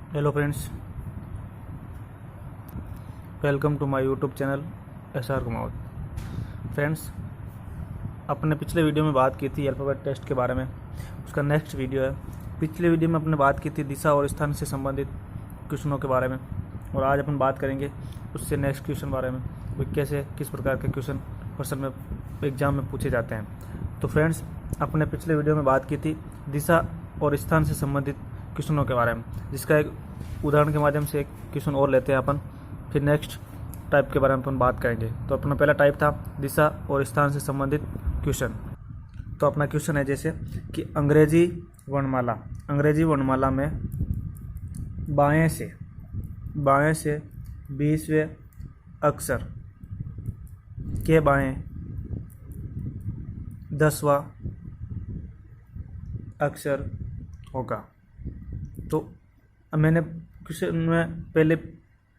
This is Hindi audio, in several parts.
Hello friends, welcome to my YouTube channel SR Kumawat. Friends, अपने पिछले वीडियो में बात की थी अल्फ़ाबेट टेस्ट के बारे में, उसका नेक्स्ट वीडियो है। पिछले वीडियो में अपने बात की थी दिशा और स्थान से संबंधित क्वेश्चनों के बारे में, और आज अपन बात करेंगे उससे नेक्स्ट क्वेश्चन बारे में, वो कैसे किस प्रकार के क्वेश्चन क्वेश्चन में एग्ज़ाम में पूछे जाते हैं। तो फ्रेंड्स, अपने पिछले वीडियो में बात की थी दिशा और स्थान से संबंधित क्वेश्चनों के बारे में, जिसका एक उदाहरण के माध्यम से एक क्वेश्चन और लेते हैं अपन, फिर नेक्स्ट टाइप के बारे में अपन बात करेंगे। तो अपना पहला टाइप था दिशा और स्थान से संबंधित क्वेश्चन। तो अपना क्वेश्चन है जैसे कि अंग्रेजी वर्णमाला में बाएं से 20वें अक्षर के बाएं 10वां अक्षर होगा। तो मैंने क्वेश्चन में पहले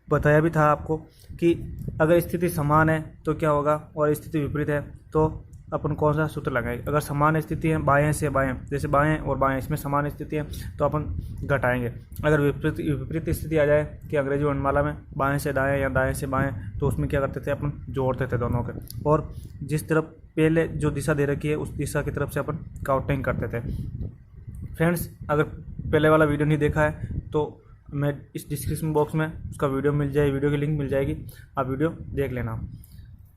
बताया भी था आपको कि अगर स्थिति समान है तो क्या होगा, और स्थिति विपरीत है तो अपन कौन सा सूत्र लगाएंगे। अगर समान स्थिति है बाएं से बाएं, जैसे बाएं और बाएं इसमें समान स्थिति है तो अपन घटाएंगे। अगर विपरीत स्थिति आ जाए कि अंग्रेजी वर्णमाला में बाएं से दाएं या दाएं से बाएं, तो उसमें क्या करते थे, अपन जोड़ते थे दोनों के, और जिस तरफ पहले जो दिशा दे रखी है उस दिशा की तरफ से अपन काउंटिंग करते थे। फ्रेंड्स, अगर पहले वाला वीडियो नहीं देखा है तो मैं इस डिस्क्रिप्शन बॉक्स में उसका वीडियो वीडियो की लिंक मिल जाएगी, आप वीडियो देख लेना।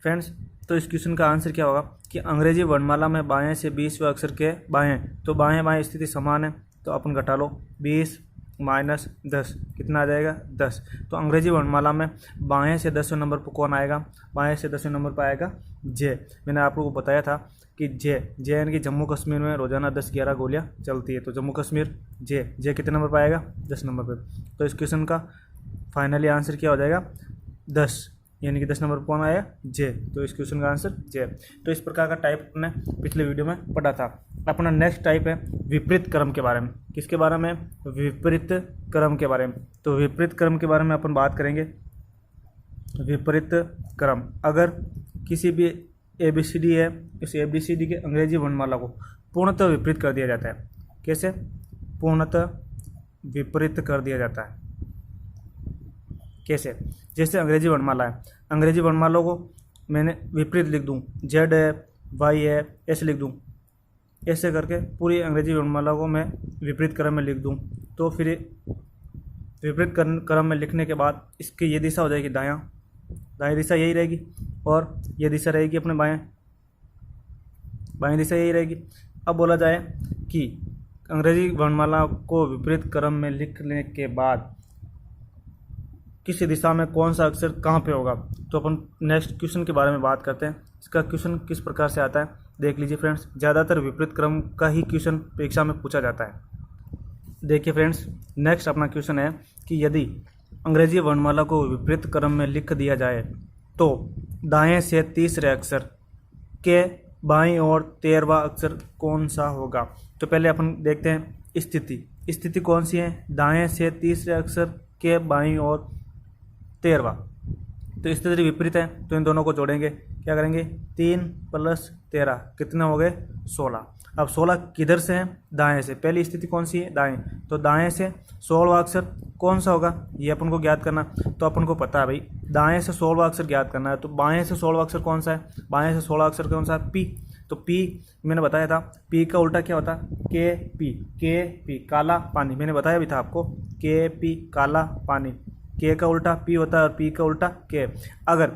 फ्रेंड्स, तो इस क्वेश्चन का आंसर क्या होगा कि अंग्रेजी वर्णमाला में बाएं से 20वें अक्षर के बाएं, तो बाएं स्थिति समान है तो अपन घटा लो 20 माइनस 10, कितना आ जाएगा 10। तो अंग्रेजी वर्णमाला में बाएं से 10वें नंबर पर कौन आएगा, बाएं से 10वें नंबर पर आएगा जे। मैंने आप लोगों को बताया था कि जे यानी कि जम्मू कश्मीर में रोजाना 10-11 गोलियां चलती है, तो जम्मू कश्मीर जे कितने नंबर पर आएगा, 10 नंबर पर। तो इस क्वेश्चन का फाइनली आंसर क्या हो जाएगा 10, यानी कि 10 नंबर पर कौन आया जे। तो इस क्वेश्चन का आंसर जे। तो इस प्रकार का टाइप अपने पिछले वीडियो में पढ़ा था। अपना नेक्स्ट टाइप है विपरीत क्रम के बारे में। किसके बारे में, विपरीत क्रम के बारे में। तो विपरीत क्रम के बारे में अपन बात करेंगे। विपरीत क्रम, अगर किसी भी ABCD है, इस ABCD के अंग्रेजी वर्णमाला को पूर्णतः विपरीत कर दिया जाता है। कैसे पूर्णतः विपरीत कर दिया जाता है, कैसे, जैसे अंग्रेजी वर्णमाला है, अंग्रेजी वर्णमाला को मैंने विपरीत लिख दूं, Z है, Y है, ऐसे लिख दूं, ऐसे करके पूरी अंग्रेजी वर्णमाला को मैं विपरीत क्रम में लिख दूं, तो फिर विपरीत क्रम में लिखने के बाद इसकी ये दिशा हो जाएगी दायां दिशा यही रहेगी, और ये दिशा रहेगी अपने बाएं दिशा यही रहेगी। अब बोला जाए कि अंग्रेजी वर्णमाला को विपरीत क्रम में लिखने के बाद किस दिशा में कौन सा अक्षर कहाँ पे होगा, तो अपन नेक्स्ट क्वेश्चन के बारे में बात करते हैं। इसका क्वेश्चन किस प्रकार से आता है देख लीजिए फ्रेंड्स। ज़्यादातर विपरीत क्रम का ही क्वेश्चन परीक्षा में पूछा जाता है। देखिए फ्रेंड्स, नेक्स्ट अपना क्वेश्चन है कि यदि अंग्रेजी वर्णमाला को विपरीत क्रम में लिख दिया जाए तो दाएं से तीसरे अक्षर के बाईं ओर 13वां अक्षर कौन सा होगा। तो पहले अपन देखते हैं स्थिति कौन सी है, दाएं से तीसरे अक्षर के बाईं ओर 13वां। तो स्थिति विपरीत है तो इन दोनों को जोड़ेंगे, क्या करेंगे, 3 + 13 कितने हो गए 16। अब 16 किधर से है, दाएं से। पहली स्थिति कौन सी है, दाएं, तो दाएं से 16वां अक्षर कौन सा होगा ये अपन को ज्ञात करना। तो अपन को पता है भाई दाएं से 16वां अक्षर ज्ञात करना है, तो बाएं से 16वां अक्षर कौन सा है, बाएं से 16वां अक्षर कौन सा है, पी। तो पी मैंने बताया था, पी का उल्टा क्या होता है, के पी काला पानी। मैंने बताया भी था आपको, के पी काला पानी, के का उल्टा पी होता है और पी का उल्टा के। अगर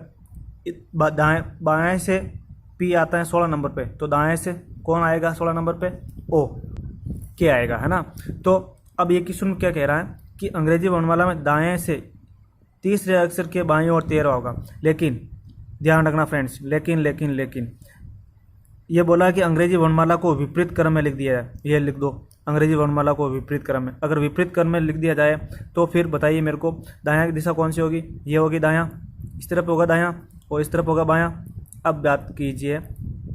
बाएं से पी आता है 16 नंबर पे, तो दाएं से कौन आएगा 16 नंबर पे, ओ के आएगा, है ना। तो अब ये क्वेश्चन क्या कह रहा है कि अंग्रेजी वर्णमाला में दाएं से तीसरे अक्षर के बाईं ओर 13 होगा, लेकिन ध्यान रखना फ्रेंड्स, लेकिन ये बोला कि अंग्रेजी वर्णमाला को विपरीत क्रम में लिख दिया है। ये लिख दो, अंग्रेजी वर्णमाला को विपरीत क्रम में। अगर विपरीत क्रम में लिख दिया जाए तो फिर बताइए मेरे को, दायां की दिशा कौन सी होगी, ये होगी दायां, इस तरफ होगा दायां और इस तरफ होगा बायां। अब बात कीजिए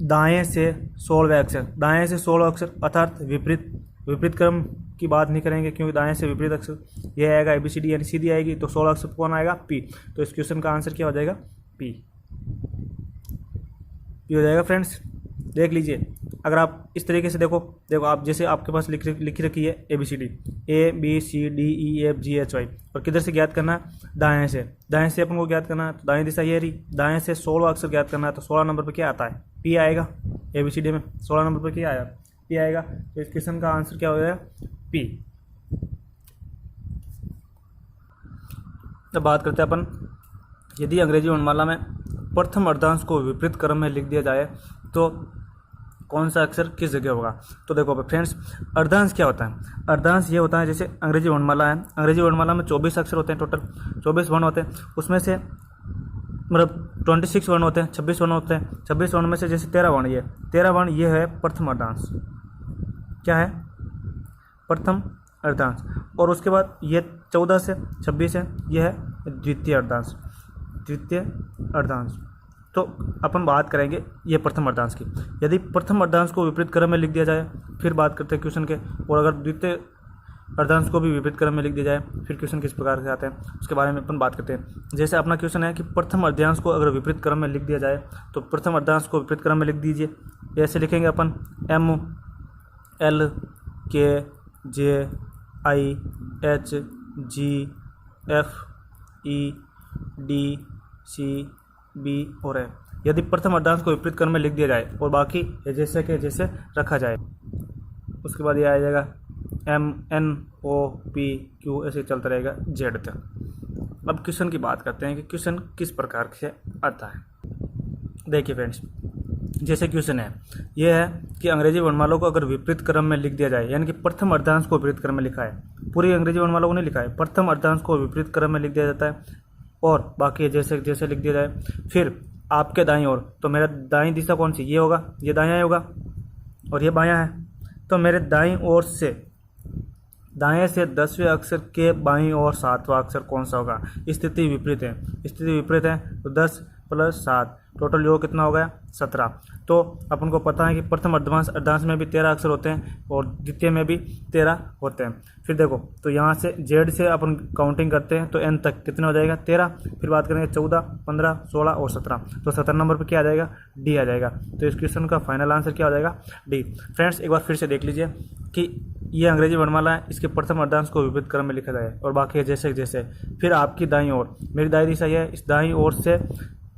दाएं से 16 अक्षर अर्थात विपरीत क्रम की बात नहीं करेंगे, क्योंकि दाएं से विपरीत अक्षर ये आएगा ABCD यानी सीधी आएगी, तो 16 अक्षर कौन आएगा, पी। तो इस क्वेश्चन का आंसर क्या हो जाएगा, पी हो जाएगा फ्रेंड्स। देख लीजिए अगर आप इस तरीके से देखो आप जैसे आपके पास लिखी रखी है ABCD ABCDEFGHI, और किधर से ज्ञात करना है, दाएं से अपन को ज्ञात करना है, तो दाएं दिशा ये रही, दाएं से 16 अक्षर ज्ञात करना है, तो 16 नंबर पर क्या आता है, P आएगा। ABCD में 16 नंबर पर क्या आया, P आएगा। तो इस क्वेश्चन का आंसर क्या हो जाएगा, P। अब बात करते हैं अपन, यदि अंग्रेजी वर्णमाला में प्रथम अर्धांश को विपरीत क्रम में लिख दिया जाए तो कौन सा अक्षर किस जगह होगा। तो देखो फ्रेंड्स, अर्धांश क्या होता है, अर्धांश ये होता है जैसे अंग्रेजी वर्णमाला है, अंग्रेजी वर्णमाला में 24 अक्षर होते हैं, टोटल 24 वर्ण होते हैं, उसमें से मतलब 26 वर्ण होते हैं, 26 वर्ण होते हैं, 26 वर्ण में से जैसे 13 वर्ण, ये 13 वर्ण ये है प्रथम अर्धांश, क्या है, प्रथम अर्धांश। और उसके बाद ये 14 से 26 है, यह है द्वितीय अर्धांश, द्वितीय अर्धांश। तो अपन बात करेंगे ये प्रथम अर्धांश की। यदि प्रथम अर्धांश को विपरीत क्रम में लिख दिया जाए, फिर बात करते हैं क्वेश्चन के, और अगर द्वितीय अर्धांश को भी विपरीत क्रम में लिख दिया जाए फिर क्वेश्चन किस प्रकार से आते हैं उसके बारे में अपन बात करते हैं। जैसे अपना क्वेश्चन है कि प्रथम अर्धांश को अगर विपरीत क्रम में लिख दिया जाए तो प्रथम अर्धांश को विपरीत क्रम में लिख दीजिए। ऐसे लिखेंगे अपन MLKJIHGFEDCB और है। यदि प्रथम अर्धांश को विपरीत क्रम में लिख दिया जाए और बाकी जैसे के जैसे रखा जाए, उसके बाद ये आ जाएगा MNOPQ, ऐसे चलता रहेगा Z तक। अब क्वेश्चन की बात करते हैं कि क्वेश्चन किस प्रकार से आता है। देखिए फ्रेंड्स, जैसे क्वेश्चन है ये है कि अंग्रेजी वर्णमाला को अगर विपरीत क्रम में लिख दिया जाए, यानी कि प्रथम अर्धांश को विपरीत क्रम में लिखा है, पूरी अंग्रेजी वर्णमाला को नहीं लिखा है, प्रथम अर्धांश को विपरीत क्रम में लिख दिया जाता है और बाकी जैसे जैसे लिख दिया जाए। फिर आपके दाईं ओर, तो मेरा दाईं दिशा कौन सी, ये होगा, ये दायां होगा और ये बायां है, तो मेरे दाईं ओर से, दाएं से 10वें अक्षर के बाईं ओर 7वां अक्षर कौन सा होगा। स्थिति विपरीत है, स्थिति विपरीत है, तो 10 + 7 टोटल योग कितना हो गया, 17। तो अपन को पता है कि प्रथम अर्धांश में भी 13 अक्षर होते हैं और द्वितीय में भी 13 होते हैं। फिर देखो, तो यहाँ से Z से अपन काउंटिंग करते हैं तो N तक कितने हो जाएगा, 13। फिर बात करेंगे 14, 15, 16 और 17, तो 17 नंबर पर क्या आ जाएगा, D आ जाएगा। तो इस क्वेश्चन का फाइनल आंसर क्या हो जाएगा, D। फ्रेंड्स, एक बार फिर से देख लीजिए कि ये अंग्रेजी वर्णमाला है, इसके प्रथम अर्धांश को विपरीत क्रम में लिखा जाए और बाकी जैसे जैसे। फिर आपकी दाईं ओर, मेरी दाईं दिशा ये है, इस दाईं ओर से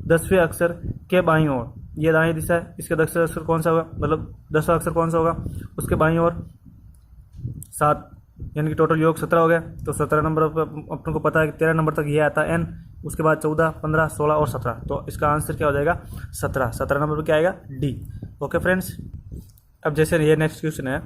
10वें अक्षर के बाईं ओर, ये दाईं दिशा है, इसका 10वां अक्षर कौन सा होगा, मतलब 10वां अक्षर कौन सा होगा, उसके बाईं ओर 7, यानी कि टोटल योग 17 हो गया। तो 17 नंबर पर अपन को पता है कि 13 नंबर तक ये आता है N, उसके बाद 14, 15, 16 और 17, तो इसका आंसर क्या हो जाएगा, 17। 17 नंबर पर क्या आएगा, D। ओके फ्रेंड्स, अब जैसे ये नेक्स्ट क्वेश्चन है,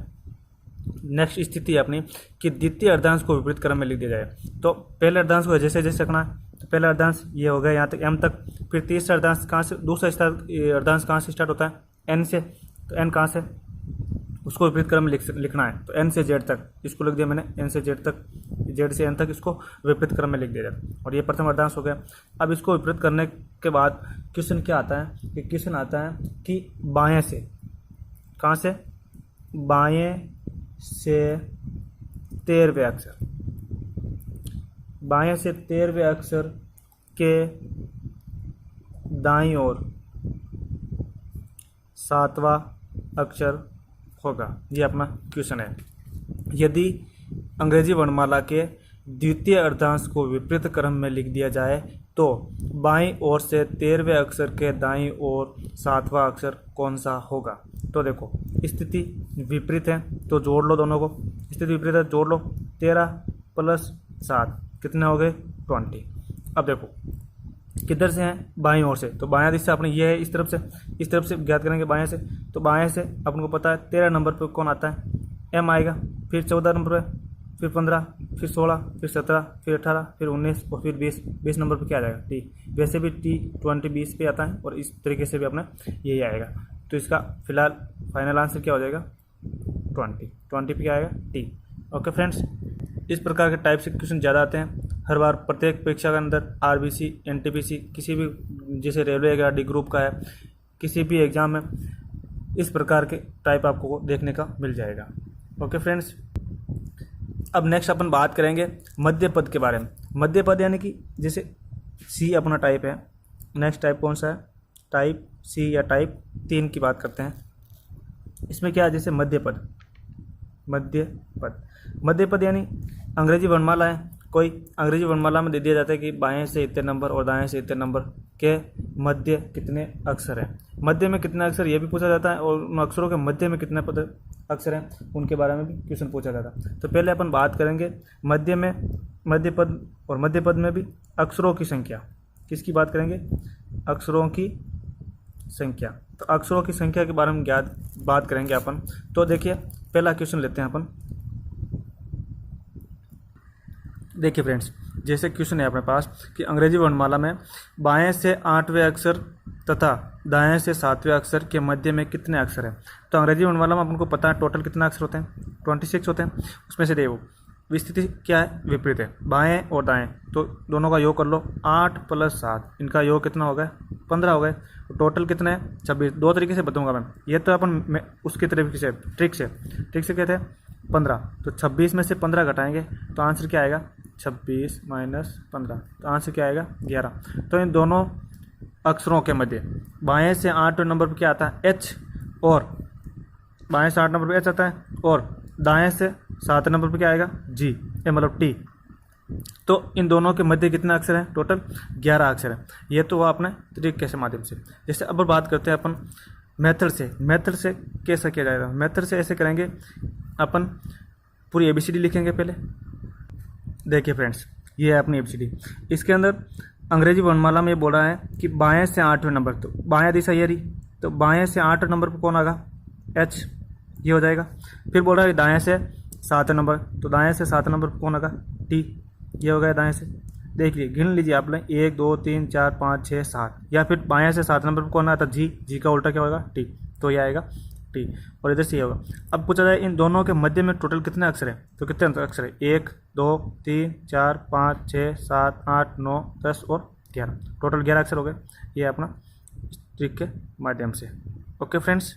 नेक्स्ट स्थिति है अपनी कि द्वितीय अर्धांश को विपरीत क्रम में लिख दिया जाए। तो पहले अर्धांश को जैसे जैसे रखना है, तो पहला अर्धांश ये हो गया यहाँ तक M तक। फिर तीसरा अर्धांश कहाँ से, दूसरा अर्धांश कहाँ से स्टार्ट होता है, N से, तो N कहाँ से, उसको विपरीत क्रम में लिखना है, तो N से Z तक इसको लिख दिया मैंने, N से Z तक, Z से N तक इसको विपरीत क्रम में लिख दिया जाए और ये प्रथम अर्धांश हो गया। अब इसको विपरीत करने के बाद क्वेश्चन क्या आता है कि क्वेश्चन आता है कि बाएं से, कहाँ से, बाएं से 13वें अक्षर, बाएं से 13वें अक्षर के दाईं ओर 7वां अक्षर होगा। ये अपना क्वेश्चन है। यदि अंग्रेजी वर्णमाला के द्वितीय अर्धांश को विपरीत क्रम में लिख दिया जाए तो बाईं ओर से 13वें अक्षर के दाईं ओर 7वां अक्षर कौन सा होगा। तो देखो, स्थिति विपरीत है तो जोड़ लो दोनों को, स्थिति विपरीत है जोड़ लो, 13 + 7 कितने हो गए, 20। अब देखो किधर से हैं, बाईं ओर से, तो बायां दिशा अपनी ये है, इस तरफ से ज्ञात करेंगे बाएं से। तो बाएं से अपन को पता है 13 नंबर पर कौन आता है, M आएगा, फिर 14 नंबर पर, फिर 15, फिर 16, फिर 17, फिर 18, फिर 19 और फिर 20। 20 नंबर पर क्या आ जाएगा, T। वैसे भी T 20 20 पे आता है और इस तरीके से भी अपना यही आएगा। तो इसका फिलहाल फाइनल आंसर क्या हो जाएगा, 20 पे क्या आएगा, T। ओके फ्रेंड्स, इस प्रकार के टाइप से क्वेश्चन ज़्यादा आते हैं हर बार प्रत्येक परीक्षा के अंदर। RBC, NTPC, किसी भी, जैसे रेलवे का D ग्रुप का है, किसी भी एग्ज़ाम में इस प्रकार के टाइप आपको देखने का मिल जाएगा। ओके फ्रेंड्स, अब नेक्स्ट अपन बात करेंगे मध्य पद के बारे में। मध्य पद यानी कि जैसे C अपना टाइप है, नेक्स्ट टाइप कौन सा है, टाइप C या टाइप 3 की बात करते हैं। इसमें क्या है, जैसे मध्य पद, मध्य पद यानी अंग्रेजी वर्णमाला है, कोई अंग्रेजी वर्णमाला में दे दिया जाता है कि बाएं से इतने नंबर और दाएं से इतने नंबर के मध्य कितने अक्षर हैं। मध्य में कितने अक्षर ये भी पूछा जाता है, और उन अक्षरों के मध्य में कितने पद अक्षर हैं उनके बारे में भी क्वेश्चन पूछा जाता है। तो पहले अपन बात करेंगे मध्य में, मध्य पद और मध्य पद में भी अक्षरों की संख्या। किसकी बात करेंगे, अक्षरों की संख्या। तो अक्षरों की संख्या के बारे में बात करेंगे अपन। तो देखिए पहला क्वेश्चन लेते हैं अपन। देखिए फ्रेंड्स, जैसे क्वेश्चन है अपने पास कि अंग्रेजी वर्णमाला में बाएं से 8वें अक्षर तथा दाएं से 7वें अक्षर के मध्य में कितने अक्षर हैं। तो अंग्रेजी वर्णमाला में अपन को पता है टोटल कितने अक्षर होते हैं, 26 होते हैं। उसमें से देखो स्थिति क्या है, विपरीत है, बाएं और दाएं, तो दोनों का योग कर लो, 8 + 7, इनका योग कितना हो गया, 15 हो गए। तो टोटल कितने हैं, 26। दो तरीके से बताऊंगा मैं, ये तो अपन उसकी तरीके से ट्रिक से कहते हैं 15। तो 26 में से 15 घटाएंगे तो आंसर क्या आएगा, 26 - 15, तो आंसर क्या आएगा, 11। तो इन दोनों अक्षरों के मध्य बाएं से 8वें नंबर पर क्या आता है, H, और बाएं से 8 नंबर पर H आता है, और दाएं से 7 नंबर पर क्या आएगा, G, मतलब T। तो इन दोनों के मध्य कितने अक्षर हैं, टोटल 11 अक्षर हैं। ये तो वो आपने तरीके के माध्यम से। जैसे अब बात करते हैं अपन मेथड से कैसे किया जाएगा। मेथड से ऐसे करेंगे अपन, पूरी ABCD लिखेंगे पहले। देखिए फ्रेंड्स, ये है अपनी ABCD। इसके अंदर अंग्रेजी वर्णमाला में ये बोल रहा है कि बाएं से 8वें नंबर, तो बाएं दिशा ये रही, तो बाएं से 8 नंबर पर कौन आएगा, H, ये हो जाएगा। फिर बोल रहा है दाएं से 7 नंबर, तो दाएं से 7 नंबर पर कौन आएगा, T, ये हो गया दाएं से। देख लीजिए, गिन लीजिए आप लोग, 1 2 3 4 5 6 7। या फिर बाएं से 7 नंबर पर कौन आता है, G का उल्टा क्या होगा, T, तो ये आएगा T, और इधर से ये होगा। अब पूछा जाए इन दोनों के मध्य में टोटल कितने अक्षर हैं, तो कितने अक्षर है, 1 2 3 4 5 6 7 8 9 10 और 11, टोटल 11 अक्षर हो गए। ये अपना ट्रिक के माध्यम से। ओके फ्रेंड्स,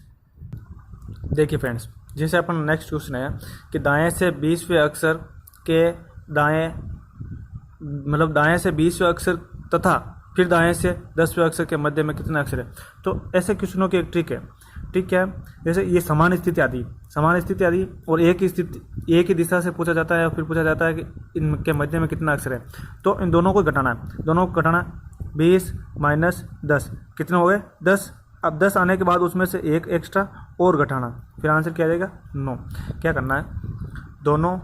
देखिए फ्रेंड्स, जैसे अपन नेक्स्ट क्वेश्चन है कि दाएं से 20वें अक्षर के दाएं से 20वें अक्षर तथा फिर दाएं से 10वें अक्षर के मध्य में कितने अक्षर है। तो ऐसे क्वेश्चनों की एक ट्रिक है। ट्रिक क्या है, जैसे ये समान स्थिति आती और एक ही दिशा से पूछा जाता है, और फिर पूछा जाता है कि इनके मध्य में कितना अक्षर है। तो इन दोनों को घटाना है, 20 - 10 कितने हो गए, 10। अब 10 आने के बाद उसमें से एक एक्स्ट्रा और घटाना, फिर आंसर क्या आ जाएगा, 9। क्या करना है, दोनों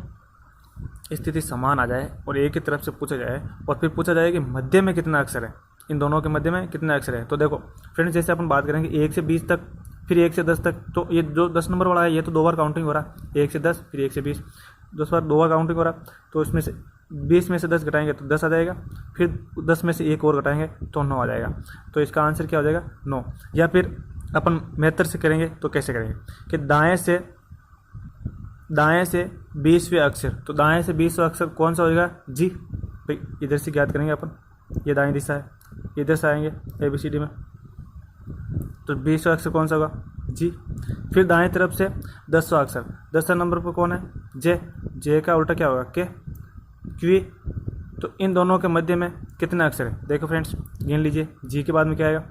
स्थिति समान आ जाए और एक ही तरफ से पूछा जाए, और फिर पूछा जाए कि मध्य में कितना अक्षर है, इन दोनों के मध्य में कितने अक्षर है। तो देखो फ्रेंड्स, जैसे अपन बात करेंगे 1 से 20 तक, फिर 1 से 10 तक, तो ये जो 10 नंबर वाला है ये तो 2 बार काउंटिंग हो रहा है, 1 से 10 फिर 1 से 20, 2 बार काउंटिंग हो रहा है। तो इसमें से 20 में से 10 घटाएंगे तो 10 आ जाएगा, फिर 10 में से एक और घटाएंगे तो 9 आ जाएगा। तो इसका आंसर क्या हो जाएगा, 9। या फिर अपन मेथड से करेंगे तो कैसे करेंगे कि दाएं से 20वें अक्षर, तो दाएं से 20वां अक्षर कौन सा होगा, G। भाई इधर से ज्ञात करेंगे अपन, ये दाएं दिशा है, इधर से आएंगे ABCD में, तो 20वां अक्षर कौन सा होगा, G। फिर दाएं तरफ से 10वां अक्षर, 10वें नंबर पर कौन है, J का उल्टा क्या होगा, K, Q। तो इन दोनों के मध्य में कितने अक्षर है, देखो फ्रेंड्स गिन लीजिए। G के बाद में क्या आएगा,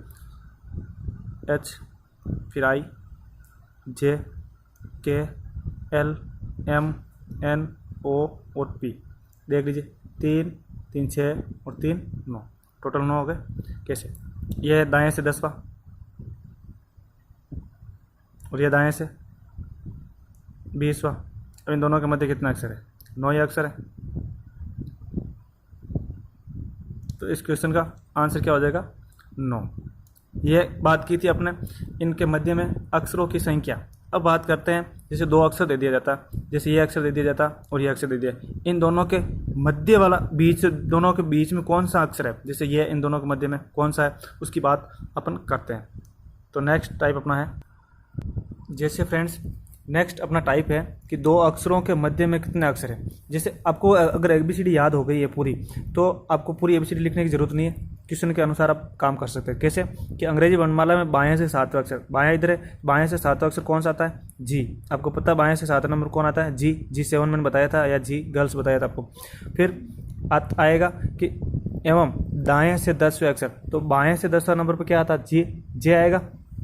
H, फिर I, J, K, L, M, N, O और P। देख लीजिए, 3 3 6 और 3 9, टोटल 9 हो गए। कैसे, ये दाएं से 10वां और ये दाएं से 20वां, अब इन दोनों के मध्य कितना अक्षर है, 9 ही अक्षर है। तो इस क्वेश्चन का आंसर क्या हो जाएगा, 9। ये बात की थी अपने इनके मध्य में अक्षरों की संख्या। अब बात करते हैं, जैसे 2 अक्षर दे दिया जाता, जैसे ये अक्षर दे दिया जाता और ये अक्षर दे दिया, इन दोनों के मध्य वाला दोनों के बीच में कौन सा अक्षर है, जैसे ये इन दोनों के मध्य में कौन सा है, उसकी बात अपन करते हैं। तो नेक्स्ट टाइप अपना है, जैसे फ्रेंड्स नेक्स्ट अपना टाइप है कि 2 अक्षरों के मध्य में कितने अक्षर हैं। जैसे आपको अगर ABCD याद हो गई है पूरी, तो आपको पूरी ABCD लिखने की जरूरत नहीं है, क्वेश्चन के अनुसार आप काम कर सकते हैं। कैसे कि अंग्रेजी वर्णमाला में बाएं से 7वां अक्षर, बाएं इधर है, बाएं से 7वां अक्षर कौन सा आता है, G। आपको पता है बाएं से 7 नंबर कौन आता है, G7 मैंने बताया था, या G गर्ल्स बताया था आपको। फिर आएगा कि एवं दाएं से 10वें अक्षर, तो बाएं से 10वां नंबर पर क्या आता है, J आएगा।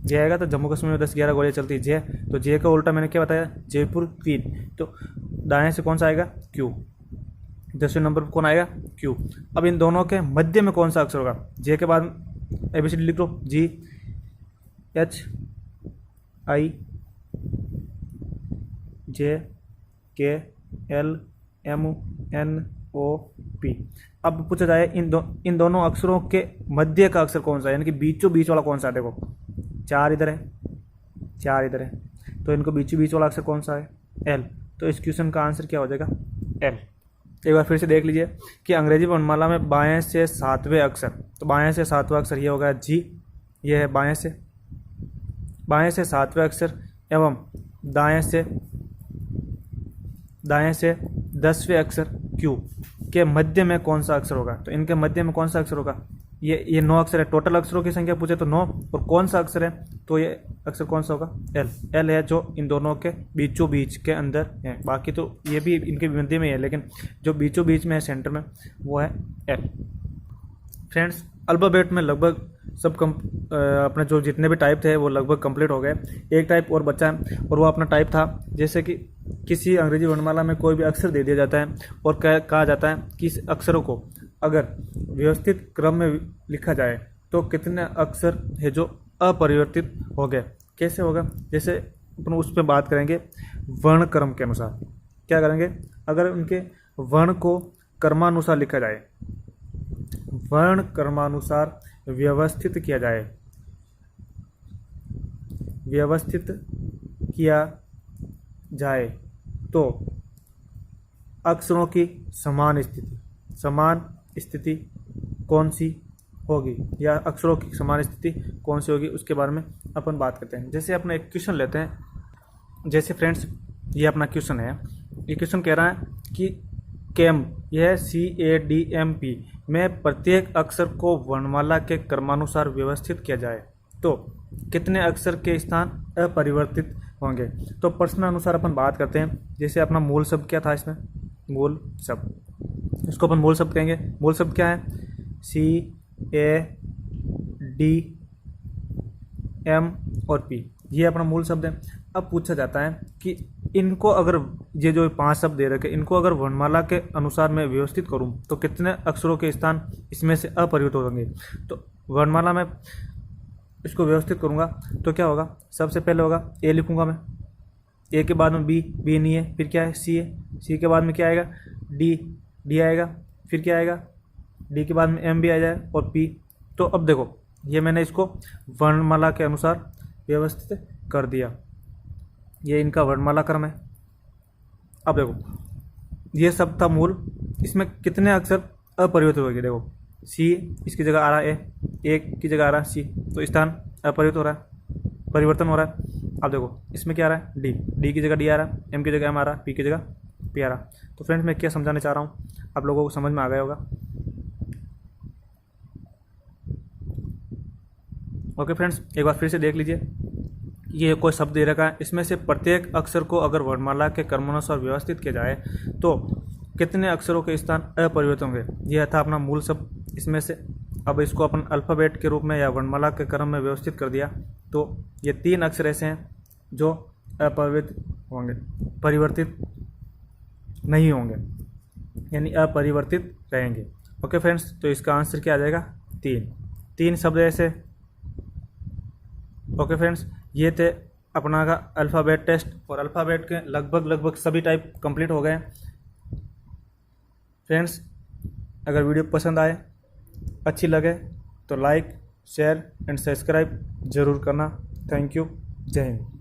जे आएगा तो जम्मू कश्मीर में 10-11 गोलियाँ चलती है जे, तो जे का उल्टा मैंने क्या बताया, जयपुर क्वीन। तो दाएं से कौन सा आएगा, क्यू। 10वें नंबर पर कौन आएगा, क्यू। अब इन दोनों के मध्य में कौन सा अक्षर होगा, जे के बाद ABCD लिख लो, GHIJKLMNOP। अब पूछा जाए इन दोनों अक्षरों के मध्य का अक्षर कौन सा है, यानी कि बीचों बीच वाला कौन सा है। देखो 4 इधर है, 4 इधर है, तो इनको बीचों बीच वाला अक्षर कौन सा है, L। तो इस क्वेश्चन का आंसर क्या हो जाएगा, L। एक बार फिर से देख लीजिए कि अंग्रेजी वर्णमाला में बाएं से 7वें अक्षर, तो बाएं से 7वां अक्षर ये होगा G, ये है बाएं से 7वें अक्षर, एवं दाएं से 10वें अक्षर Q के मध्य में कौन सा अक्षर होगा। तो इनके मध्य में कौन सा अक्षर होगा, ये 9 अक्षर है, टोटल अक्षरों की संख्या पूछे तो 9, और कौन सा अक्षर है, तो ये अक्षर कौन सा होगा, L है, जो इन दोनों के बीचों बीच के अंदर है। बाकी तो ये भी इनके मध्य में है, लेकिन जो बीचों बीच में है सेंटर में वो है L। फ्रेंड्स, अल्फ़ाबेट में लगभग सब अपने जो जितने भी टाइप थे वो लगभग कंप्लीट हो गए। एक टाइप और बचा है, और वो अपना टाइप था जैसे कि किसी अंग्रेजी वर्णमाला में कोई भी अक्षर दे दिया जाता है और कहा जाता है कि इस अक्षरों को अगर व्यवस्थित क्रम में लिखा जाए तो कितने अक्षर है जो अपरिवर्तित हो गए। कैसे होगा, जैसे अपन उस पर बात करेंगे वर्ण क्रम के अनुसार। क्या करेंगे, अगर उनके वर्ण को क्रमानुसार लिखा जाए, वर्ण क्रमानुसार व्यवस्थित किया जाए तो अक्षरों की समान स्थिति कौन सी होगी, या अक्षरों की समान स्थिति कौन सी होगी, उसके बारे में अपन बात करते हैं। जैसे अपना एक क्वेश्चन लेते हैं, जैसे फ्रेंड्स ये अपना क्वेश्चन है, ये क्वेश्चन कह रहा है कि कैम, यह CADMP में प्रत्येक अक्षर को वर्णमाला के क्रमानुसार व्यवस्थित किया जाए तो कितने अक्षर के स्थान अपरिवर्तित होंगे। तो प्रश्न अनुसार अपन बात करते हैं। जैसे अपना मूल शब्द क्या था, इसमें मूल शब्द, इसको अपन मूल शब्द कहेंगे। मूल शब्द क्या है, CADM और P, ये अपना मूल शब्द है। अब पूछा जाता है कि इनको अगर ये जो 5 शब्द दे रखे, इनको अगर वर्णमाला के अनुसार मैं व्यवस्थित करूं तो कितने अक्षरों के स्थान इसमें से अपरिवर्तित होंगे। तो वर्णमाला में इसको व्यवस्थित करूंगा तो क्या होगा, सबसे पहले होगा A लिखूंगा मैं, A के बाद में B नहीं है, फिर क्या है C है, C के बाद में क्या आएगा D आएगा, फिर क्या आएगा D के बाद में M भी आ जाए और P। तो अब देखो ये मैंने इसको वर्णमाला के अनुसार व्यवस्थित कर दिया, ये इनका वर्णमाला क्रम है। अब देखो ये सब था मूल, इसमें कितने अक्षर अपरिवर्तित हो गए। देखो C इसकी जगह आ रहा है A की जगह आ रहा है C, तो स्थान अपरिवर्तित हो रहा है, परिवर्तन हो रहा है। अब देखो इसमें क्या आ रहा है D की जगह D आ रहा है, M की जगह M आ रहा है, P की जगह P आ रहा। तो फ्रेंड्स मैं क्या समझाने चाह रहा हूँ, आप लोगों को समझ में आ गया होगा। ओके फ्रेंड्स, एक बार फिर से देख लीजिए, ये कोई शब्द दे रखा है, इसमें से प्रत्येक अक्षर को अगर वर्णमाला के क्रमानुसार व्यवस्थित किया जाए तो कितने अक्षरों के स्थान अपरिवर्तित होंगे। यह था अपना मूल शब्द। इसमें से अब इसको अपन अल्फ़ाबेट के रूप में या वर्णमाला के क्रम में व्यवस्थित कर दिया, तो ये 3 अक्षर ऐसे हैं जो अपरिवर्तित होंगे, परिवर्तित नहीं होंगे, यानी अपरिवर्तित रहेंगे। ओके फ्रेंड्स, तो इसका आंसर क्या आ जाएगा, 3 शब्द ऐसे। ओके फ्रेंड्स, ये थे अपना का अल्फ़ाबेट टेस्ट, और अल्फ़ाबेट के लगभग सभी टाइप कंप्लीट हो गए। फ्रेंड्स अगर वीडियो पसंद आए, अच्छी लगे तो लाइक, शेयर एंड सब्सक्राइब ज़रूर करना। थैंक यू, जय हिंद।